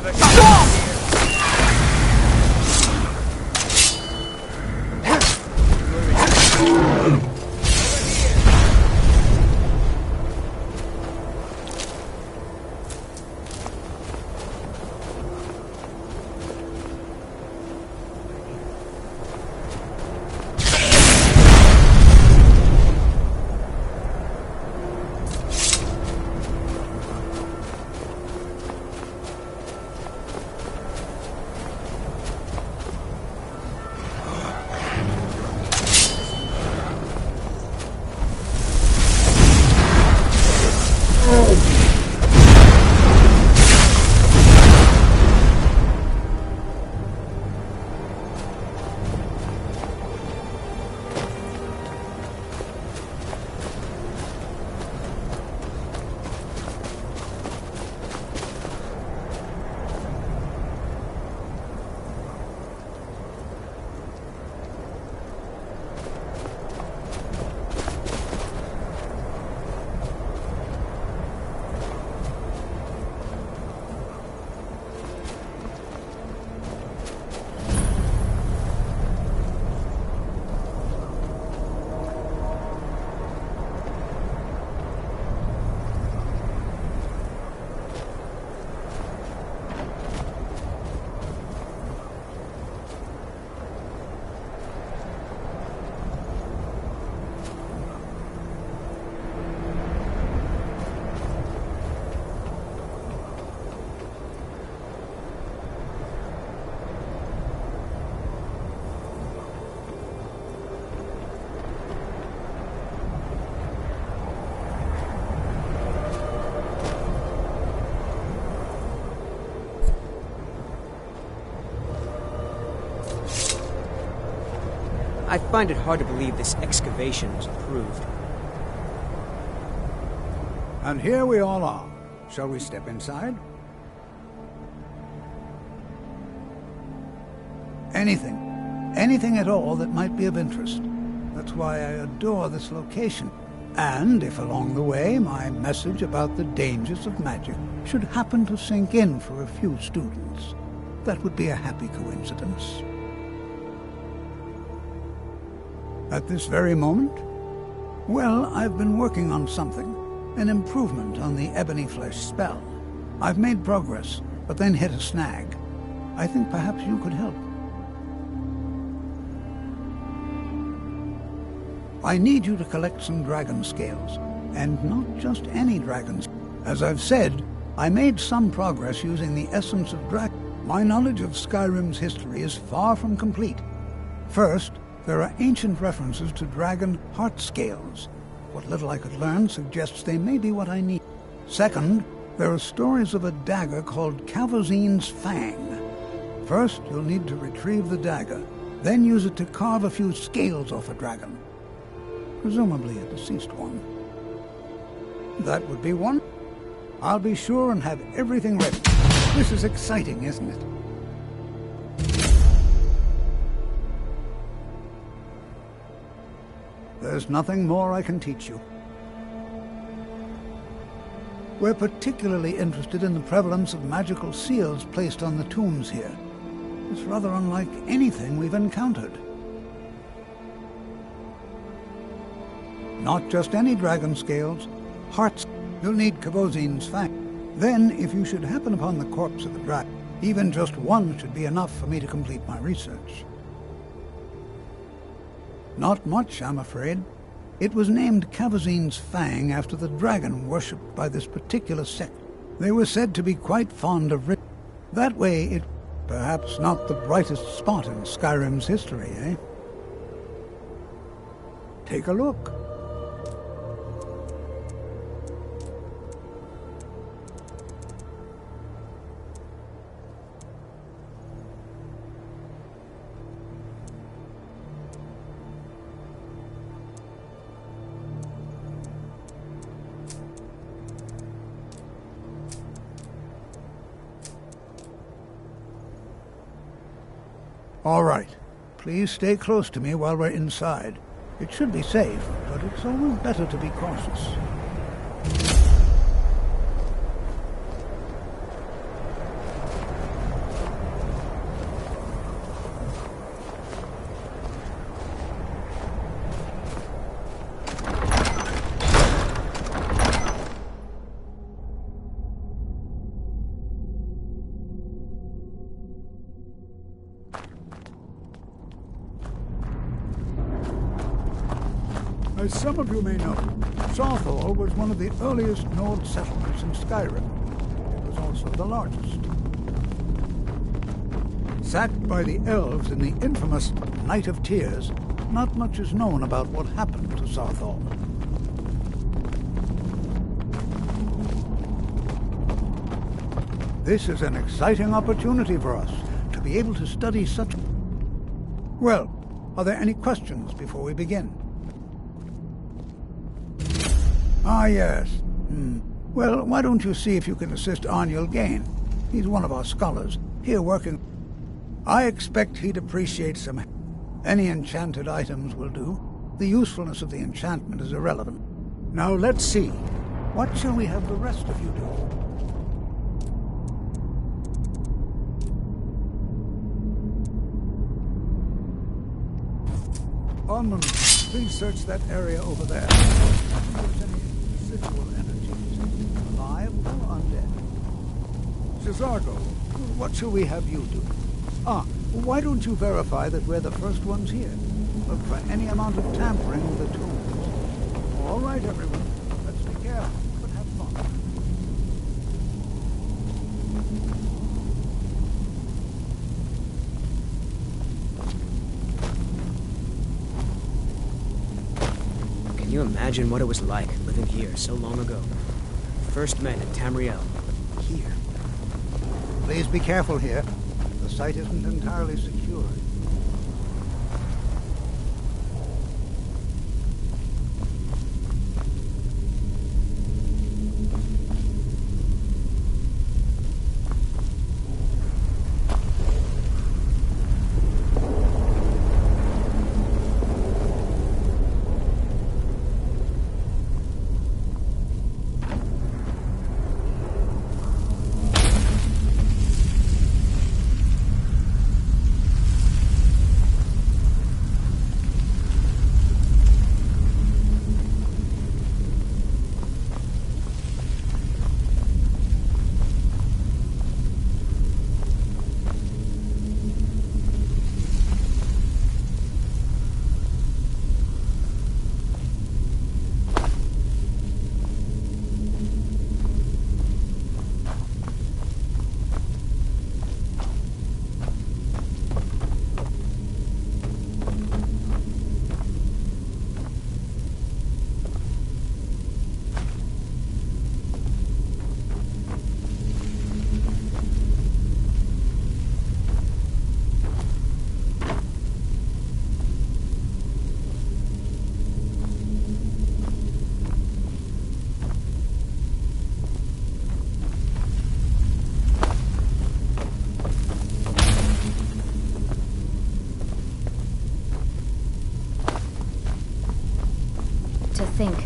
never get out here. I find it hard to believe this excavation was approved. And here we all are. Shall we step inside? Anything at all that might be of interest. That's why I adore this location. And if along the way my message about the dangers of magic should happen to sink in for a few students, that would be a happy coincidence. At this very moment? Well, I've been working on something. An improvement on the ebony flesh spell. I've made progress, but then hit a snag. I think perhaps you could help. I need you to collect some dragon scales, and not just any dragons. As I've said, I made some progress using the essence of dragon. My knowledge of Skyrim's history is far from complete. First, there are ancient references to dragon heart scales. What little I could learn suggests they may be what I need. Second, there are stories of a dagger called Calvazine's Fang. First, you'll need to retrieve the dagger, then use it to carve a few scales off a dragon. Presumably a deceased one. That would be one. I'll be sure and have everything ready. This is exciting, isn't it? There's nothing more I can teach you. We're particularly interested in the prevalence of magical seals placed on the tombs here. It's rather unlike anything we've encountered. Not just any dragon scales, hearts. You'll need Calvazine's Fang. Then, if you should happen upon the corpse of a dragon, even just one should be enough for me to complete my research. Not much, I'm afraid. It was named Calvazine's Fang after the dragon worshipped by this particular sect. They were said to be quite fond of ritual. That way, it perhaps not the brightest spot in Skyrim's history, eh? Take a look. All right. Please stay close to me while we're inside. It should be safe, but it's always better to be cautious. As some of you may know, Sarthor was one of the earliest Nord settlements in Skyrim. It was also the largest. Sacked by the elves in the infamous Night of Tears, not much is known about what happened to Sarthor. This is an exciting opportunity for us to be able to study such... Well, are there any questions before we begin? Ah, yes. Well, why don't you see if you can assist Arniel Gain? He's one of our scholars, here working... I expect he'd appreciate some... Any enchanted items will do. The usefulness of the enchantment is irrelevant. Now let's see. What shall we have the rest of you do? Armand, please search that area over there. If there's any residual energies, alive or undead. Cesargo, what shall we have you do? Why don't you verify that we're the first ones here? Look for any amount of tampering with the tools. All right, everyone. Let's be careful, but have fun. Can you imagine what it was like living here so long ago? First met in Tamriel. Here. Please be careful here. The site isn't entirely secure.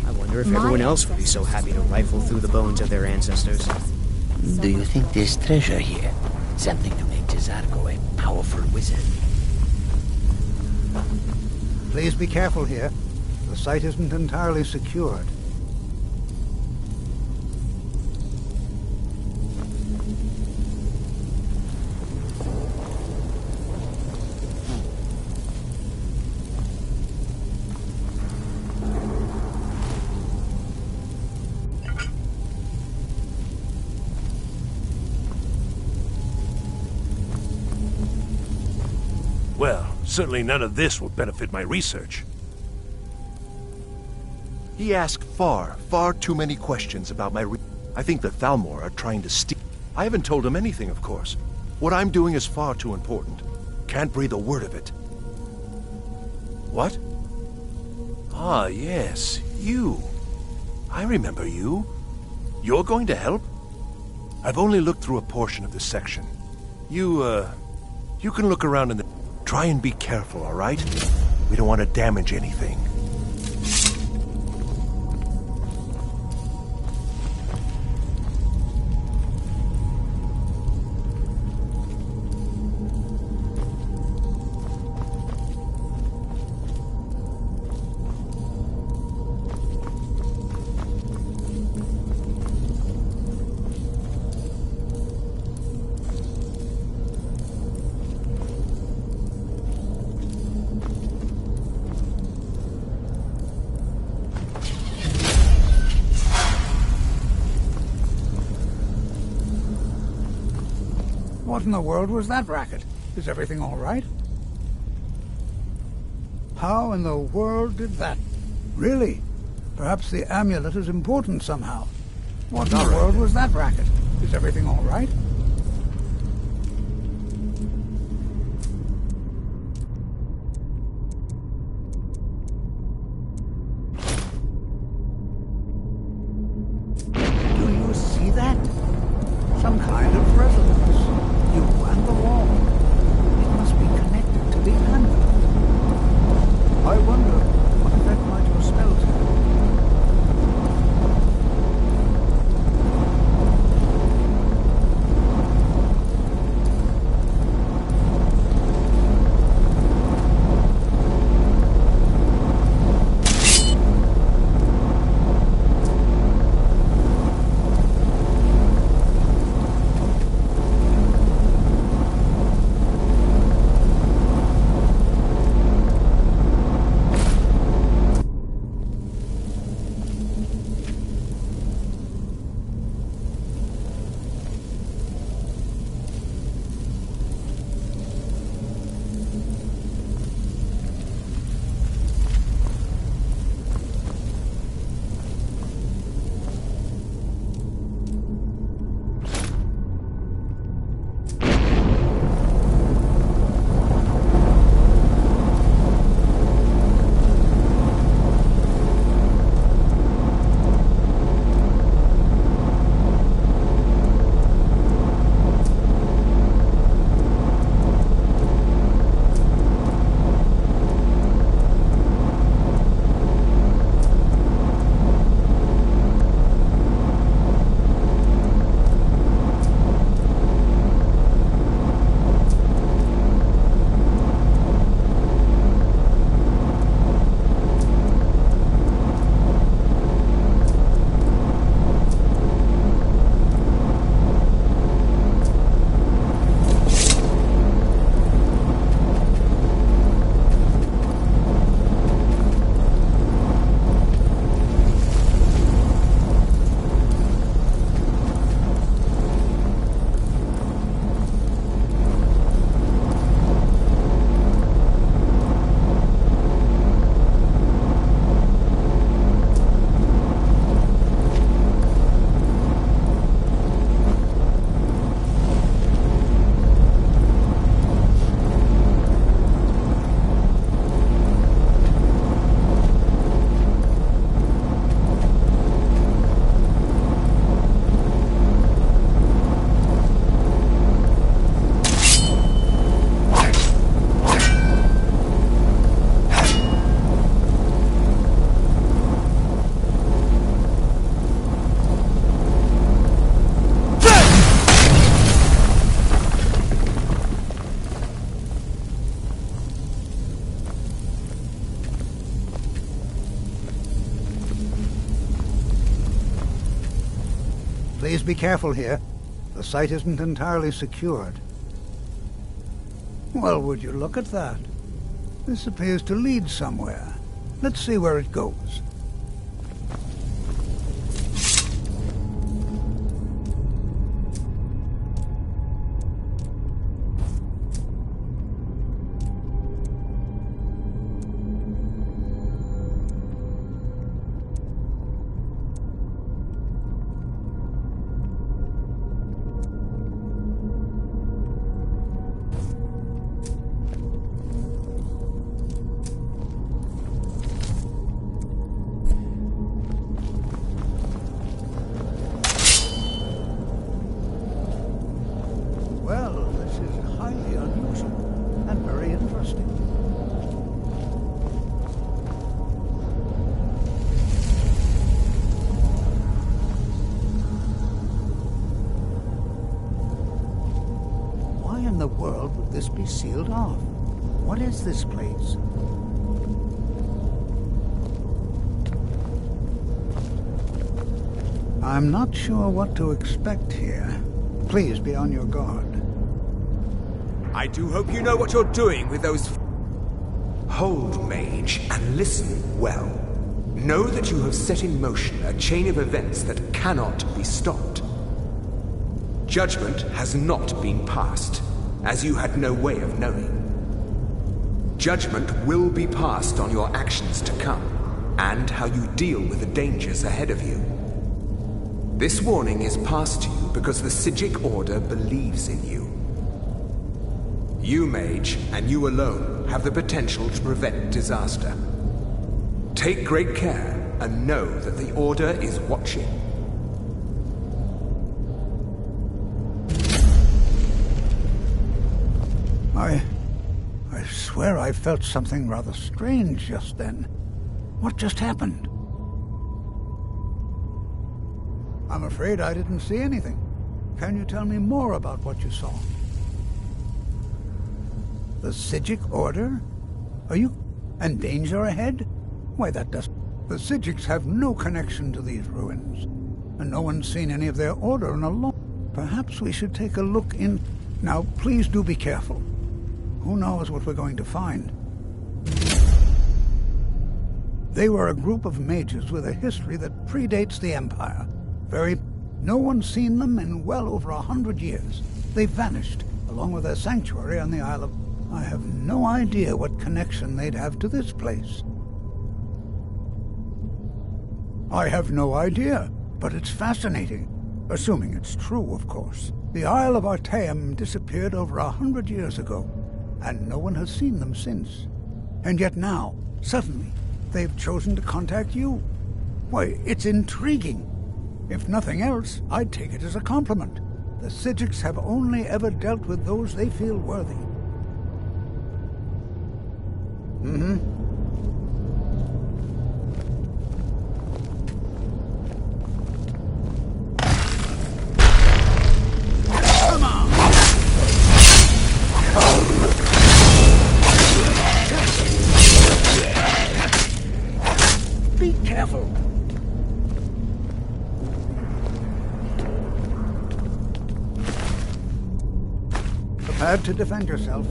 I wonder if everyone else would be so happy to rifle through the bones of their ancestors. Do you think there's treasure here? Something to make Cesargo a powerful wizard? Please be careful here. The site isn't entirely secured. Well, certainly none of this will benefit my research. He asked far too many questions about my I think the Thalmor are trying to steal. I haven't told him anything, of course. What I'm doing is far too important. Can't breathe a word of it. What? Ah, yes, you. I remember you. You're going to help? I've only looked through a portion of this section. You can look around in the... Try and be careful, all right? We don't want to damage anything. What in the world was that racket? Is everything all right? How in the world did that... Really? Perhaps the amulet is important somehow. What in the world was that racket? Is everything all right? Do you see that? Some kind of resonance. You and the wall. It must be connected to the amulet. I wonder what effect might your spells have. Please be careful here. The site isn't entirely secured. Well, would you look at that? This appears to lead somewhere. Let's see where it goes. Be sealed off. What is this place? I'm not sure what to expect here. Please be on your guard. I do hope you know what you're doing with those... Hold, mage, and listen well. Know that you have set in motion a chain of events that cannot be stopped. Judgment has not been passed, as you had no way of knowing. Judgment will be passed on your actions to come, and how you deal with the dangers ahead of you. This warning is passed to you because the Psijic Order believes in you. You, Mage, and you alone, have the potential to prevent disaster. Take great care, and know that the Order is watching. I swear I felt something rather strange just then. What just happened? I'm afraid I didn't see anything. Can you tell me more about what you saw? The Psijic Order? Are you... and danger ahead? Why, that doesn't... The Psijics have no connection to these ruins, and no one's seen any of their order in a long... Perhaps we should take a look in... Now, please do be careful. Who knows what we're going to find? They were a group of mages with a history that predates the Empire. No one's seen them in well over 100 years. They vanished, along with their sanctuary on the Isle of... I have no idea what connection they'd have to this place. I have no idea, but it's fascinating. Assuming it's true, of course. The Isle of Artaeum disappeared over 100 years ago, and no one has seen them since. And yet now, suddenly, they've chosen to contact you. Why, it's intriguing. If nothing else, I'd take it as a compliment. The Psijics have only ever dealt with those they feel worthy. Come on! Be careful! Prepared to defend yourself.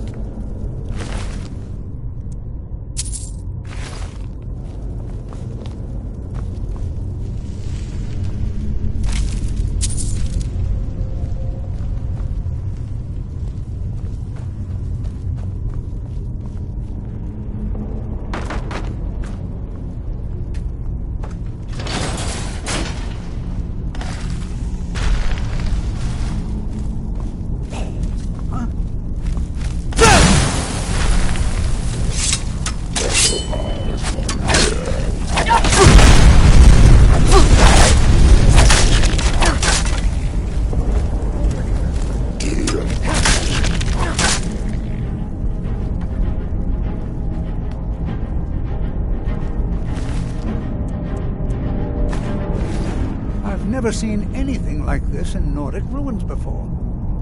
Never seen anything like this in Nordic ruins before.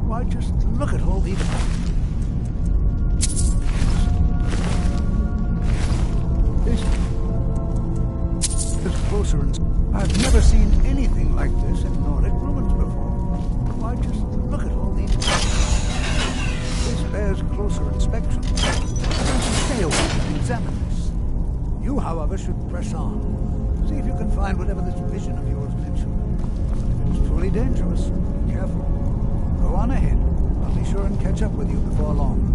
Why, just look at all these... This closer and... I've never seen anything like this in Nordic ruins before. Why, just look at all these... This bears closer inspection. Stay away and examine this. You, however, should press on. See if you can find whatever this vision of yours mentioned. If it's truly dangerous, be careful. Go on ahead. I'll be sure and catch up with you before long.